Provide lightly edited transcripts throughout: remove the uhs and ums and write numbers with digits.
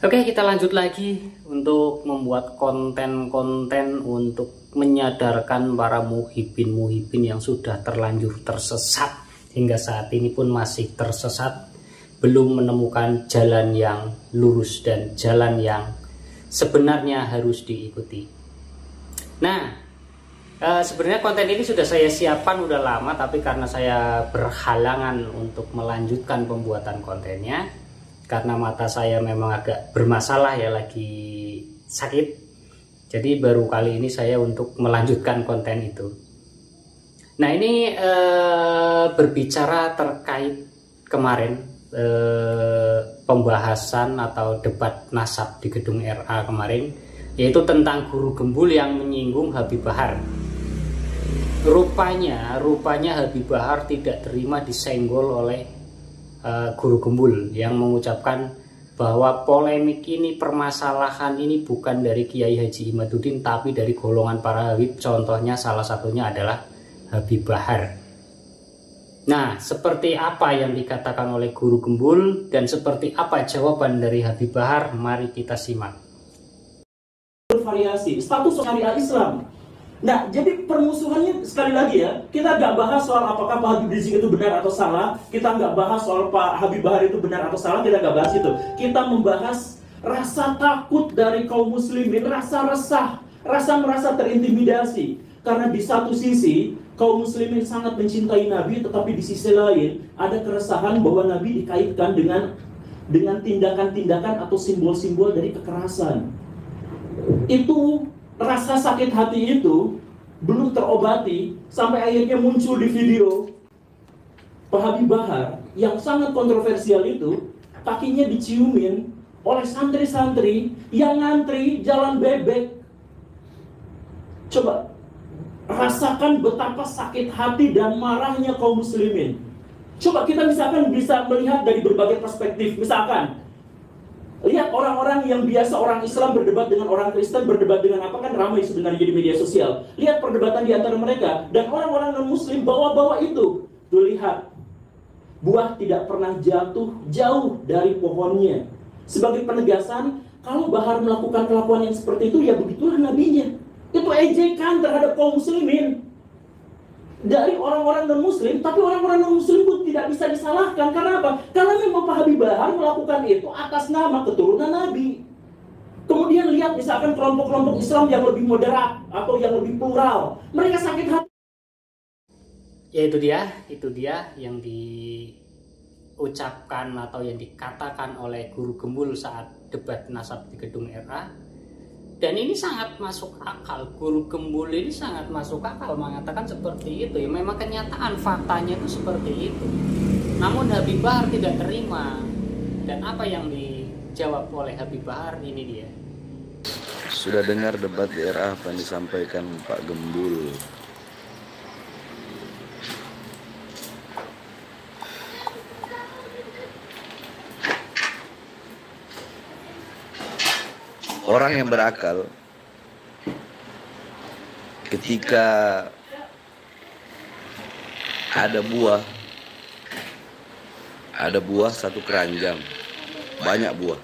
Oke, kita lanjut lagi untuk membuat konten-konten untuk menyadarkan para muhibin-muhibin yang sudah terlanjur tersesat hingga saat ini pun masih tersesat, belum menemukan jalan yang lurus dan jalan yang sebenarnya harus diikuti. Nah, sebenarnya konten ini sudah saya siapkan udah lama, tapi karena saya berhalangan untuk melanjutkan pembuatan kontennya karena mata saya memang agak bermasalah ya, lagi sakit. Jadi baru kali ini saya untuk melanjutkan konten itu. Nah, ini berbicara terkait kemarin pembahasan atau debat nasab di gedung RA kemarin, yaitu tentang guru gembul yang menyinggung Habib Bahar. Rupanya Habib Bahar tidak terima disenggol oleh guru gembul yang mengucapkan bahwa polemik ini, permasalahan ini bukan dari Kiai Haji Imaduddin tapi dari golongan para Habib, contohnya salah satunya adalah Habib Bahar. Nah, seperti apa yang dikatakan oleh guru gembul dan seperti apa jawaban dari Habib Bahar, mari kita simak. Bervariasi, status syariah Islam. Nah, jadi permusuhannya sekali lagi ya, kita nggak bahas soal apakah Pak Habib Rizik itu benar atau salah, kita nggak bahas soal Pak Habib Bahar itu benar atau salah, kita nggak bahas itu. Kita membahas rasa takut dari kaum muslimin, rasa resah, rasa merasa terintimidasi. Karena di satu sisi, kaum muslimin sangat mencintai Nabi, tetapi di sisi lain, ada keresahan bahwa Nabi dikaitkan dengan tindakan-tindakan atau simbol-simbol dari kekerasan. Itu rasa sakit hati itu belum terobati sampai akhirnya muncul di video Pak Habib Bahar yang sangat kontroversial itu, kakinya diciumin oleh santri-santri yang ngantri jalan bebek. Coba rasakan betapa sakit hati dan marahnya kaum muslimin. Coba kita bisa melihat dari berbagai perspektif. Misalkan lihat orang-orang yang biasa, orang Islam berdebat dengan orang Kristen, berdebat dengan apa, kan ramai sebenarnya di media sosial. Lihat perdebatan di antara mereka. Dan orang-orang non-muslim bawa-bawa itu. Tuh lihat, buah tidak pernah jatuh jauh dari pohonnya. Sebagai penegasan, kalau Bahar melakukan kelakuan yang seperti itu, ya begitulah nabinya. Itu ejekan terhadap kaum muslimin dari orang-orang non-muslim, tapi orang-orang non-muslim pun tidak bisa disalahkan. Karena apa? Karena memang Pak Habib Bahar melakukan itu atas nama keturunan Nabi. Kemudian lihat misalkan kelompok-kelompok Islam yang lebih moderat atau yang lebih plural, mereka sakit hati. Ya itu dia yang diucapkan atau yang dikatakan oleh guru gembul saat debat nasab di gedung RA. Dan ini sangat masuk akal, guru gembul ini sangat masuk akal mengatakan seperti itu. Ya memang kenyataan faktanya itu seperti itu. Namun Habib Bahar tidak terima. Dan apa yang dijawab oleh Habib Bahar, ini dia. Sudah dengar debat di RA apa yang disampaikan Pak Gembul? Orang yang berakal ketika ada buah satu keranjang, banyak buah.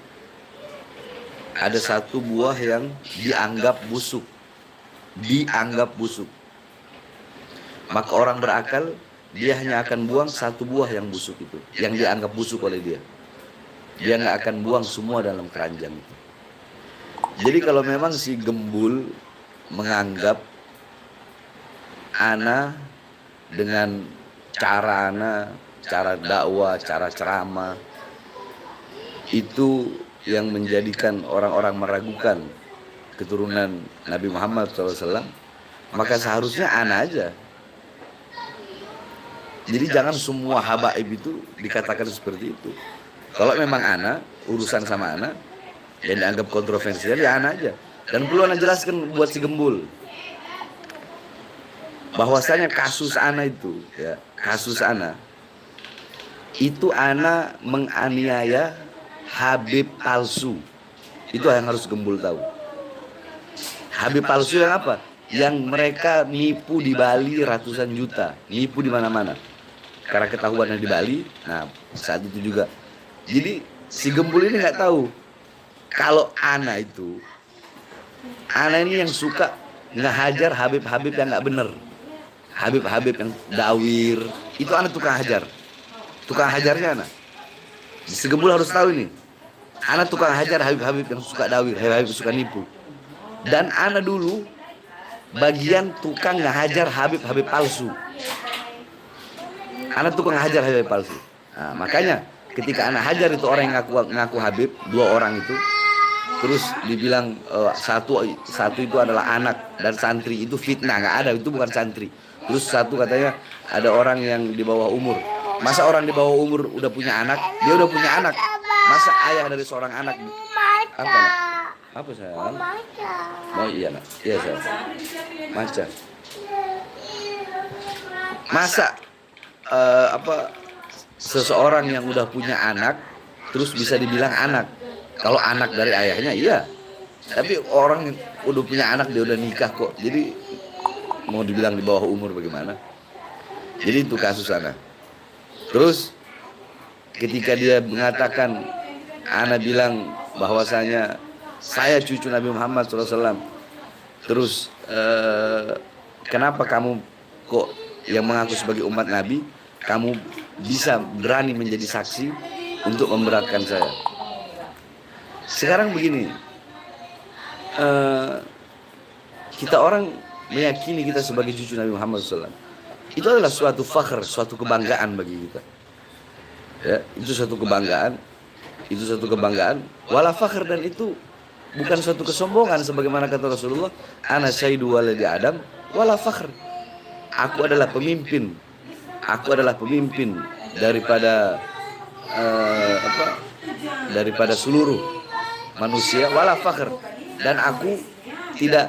Ada satu buah yang dianggap busuk. Maka orang berakal, dia hanya akan buang satu buah yang busuk itu, yang dianggap busuk oleh dia. Dia nggak akan buang semua dalam keranjang itu. Jadi kalau memang si gembul menganggap ana dengan cara dakwah, cara ceramah, itu yang menjadikan orang-orang meragukan keturunan Nabi Muhammad SAW, maka seharusnya ana aja. Jadi jangan semua habaib itu dikatakan seperti itu. Kalau memang ana, urusan sama ana yang dianggap kontroversial, ya ana aja. Dan perlu ana jelaskan buat si gembul bahwasanya kasus ana itu, ya, kasus ana itu ana menganiaya Habib palsu. Itu yang harus gembul tahu. Habib palsu yang apa? Yang mereka nipu di Bali ratusan juta, nipu di mana-mana. Karena ketahuan di Bali, nah saat itu juga. Jadi si gembul ini nggak tahu kalau ana ini yang suka ngehajar Habib-Habib yang nggak bener, Habib-Habib yang dawir, itu ana tukang hajar. Tukang hajarnya ana. Si Gembul harus tahu ini. Ana tukang hajar Habib-Habib yang suka dawir, Habib-Habib suka nipu. Dan ana dulu bagian tukang ngehajar Habib-Habib palsu. Ana tukang hajar Habib palsu. Nah, makanya ketika ana hajar itu orang yang ngaku Habib, 2 orang itu, terus dibilang satu itu adalah anak dan santri, itu fitnah, nggak ada, itu bukan santri. Terus satu katanya ada orang yang di bawah umur. Masa orang di bawah umur udah punya anak? Dia udah punya anak. Masa ayah dari seorang anak apa? Nak? Apa saya? Oh iya nak, iya saya. Maca. Masa seseorang yang udah punya anak terus bisa dibilang anak? Kalau anak dari ayahnya iya. Tapi orang udah punya anak, dia udah nikah kok. Jadi mau dibilang di bawah umur bagaimana? Jadi itu kasus anak. Terus ketika dia mengatakan, ana bilang bahwasanya saya cucu Nabi Muhammad SAW. Terus kenapa kamu kok yang mengaku sebagai umat Nabi, kamu bisa berani menjadi saksi untuk memberatkan saya? Sekarang begini, kita orang meyakini kita sebagai cucu Nabi Muhammad SAW. Itu adalah suatu fakhr, suatu kebanggaan bagi kita. Ya, itu suatu kebanggaan. Itu suatu kebanggaan. Wala fakhr, dan itu bukan suatu kesombongan sebagaimana kata Rasulullah, ana sayyidu waladi Adam wala fakhr. Aku adalah pemimpin. Aku adalah pemimpin daripada daripada seluruh manusia, wala fakhr. Dan aku tidak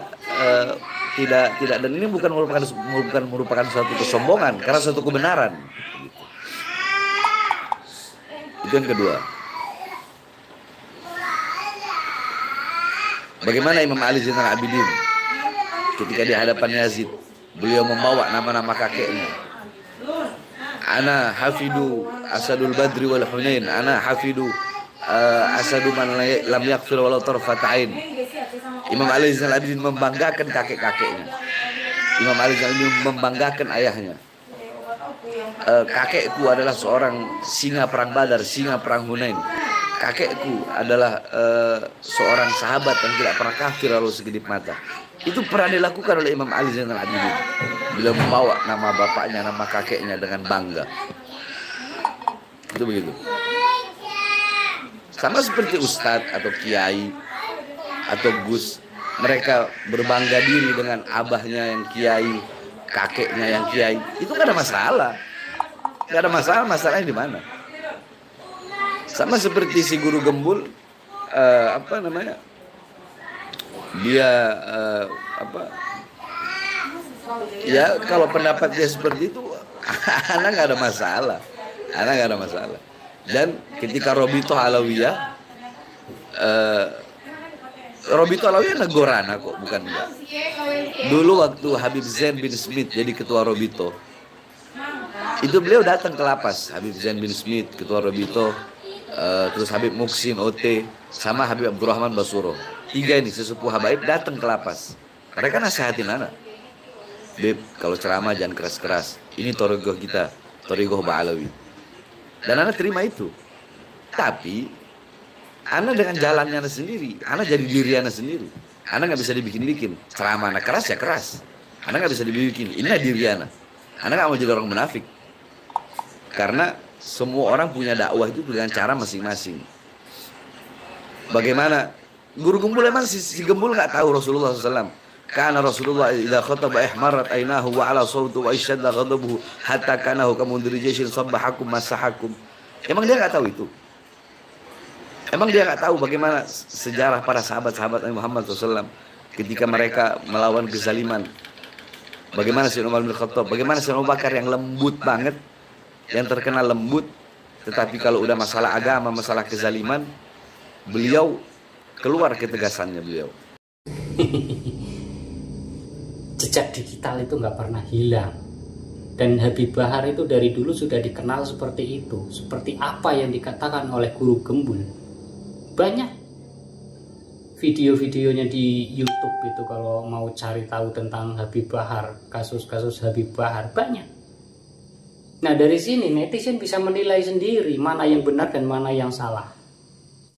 dan ini bukan merupakan suatu kesombongan, karena suatu kebenaran. Itu yang kedua. Bagaimana Imam Ali Zainal Abidin ketika di hadapan Yazid, beliau membawa nama-nama kakeknya. Ana hafidu Asadul Badri wal Hunain, ana hafidu Asadu man lam yakfir walau tarfat ain. Imam Ali Zainal Abidin membanggakan kakek-kakeknya. Imam Ali Zainal Abidin membanggakan ayahnya. Kakekku adalah seorang singa perang Badar, singa perang Hunain. Kakekku adalah seorang sahabat yang tidak pernah kafir lalu sekedip mata. Itu pernah dilakukan oleh Imam Ali Zainal Abidin. Bila membawa nama bapaknya, nama kakeknya dengan bangga. Itu begitu. Sama seperti ustadz atau kiai atau gus, mereka berbangga diri dengan abahnya yang kiai, kakeknya yang kiai. Itu nggak ada masalah. Nggak ada masalah. Masalahnya di mana? Sama seperti si guru Gembul, dia ya kalau pendapat dia seperti itu, anak nggak ada masalah. Anak nggak ada masalah. Dan ketika Robito Alawiyah, Robito Alawiyah negorana kok, bukan enggak. Dulu waktu Habib Zain bin Smith jadi ketua Robito, itu beliau datang ke lapas. Habib Zain bin Smith ketua Robito, terus Habib Muksin OT, sama Habib Abdurrahman Basuro. 3 ini sesepuh habaib datang ke lapas. Mereka nasihatin anak, Beb, kalau ceramah jangan keras-keras. Ini torigoh kita, torigoh Ba'alawi. Dan anak terima itu. Tapi anak dengan jalannya anak sendiri, anak jadi diri anak sendiri. Anak nggak bisa dibikin-bikin. Ceramah anak keras ya keras. Anak nggak bisa dibikin. Inilah diri anak. Anak nggak mau jadi orang munafik. Karena semua orang punya dakwah itu dengan cara masing-masing. Bagaimana? Guru Gembul emang si Gembul nggak tahu Rasulullah SAW. Karena Rasulullah idza khataba ihmarat ainahu wa ala sawtu wa ishadda ghadabuhu hatta kanahu kamundiri jaysin sabbahakum masahakum. Emang dia enggak tahu itu? Emang dia enggak tahu bagaimana sejarah para sahabat-sahabat Nabi Muhammad SAW ketika mereka melawan kezaliman? Bagaimana Sayyidina Umar bin Khattab, bagaimana Sayyidina Abu Bakar yang lembut banget, yang terkenal lembut, tetapi kalau udah masalah agama, masalah kezaliman, beliau keluar ketegasannya beliau. Jejak digital itu nggak pernah hilang, dan Habib Bahar itu dari dulu sudah dikenal seperti itu. Seperti apa yang dikatakan oleh Guru Gembul, banyak video-videonya di YouTube itu kalau mau cari tahu tentang Habib Bahar, kasus-kasus Habib Bahar banyak. Nah dari sini netizen bisa menilai sendiri mana yang benar dan mana yang salah.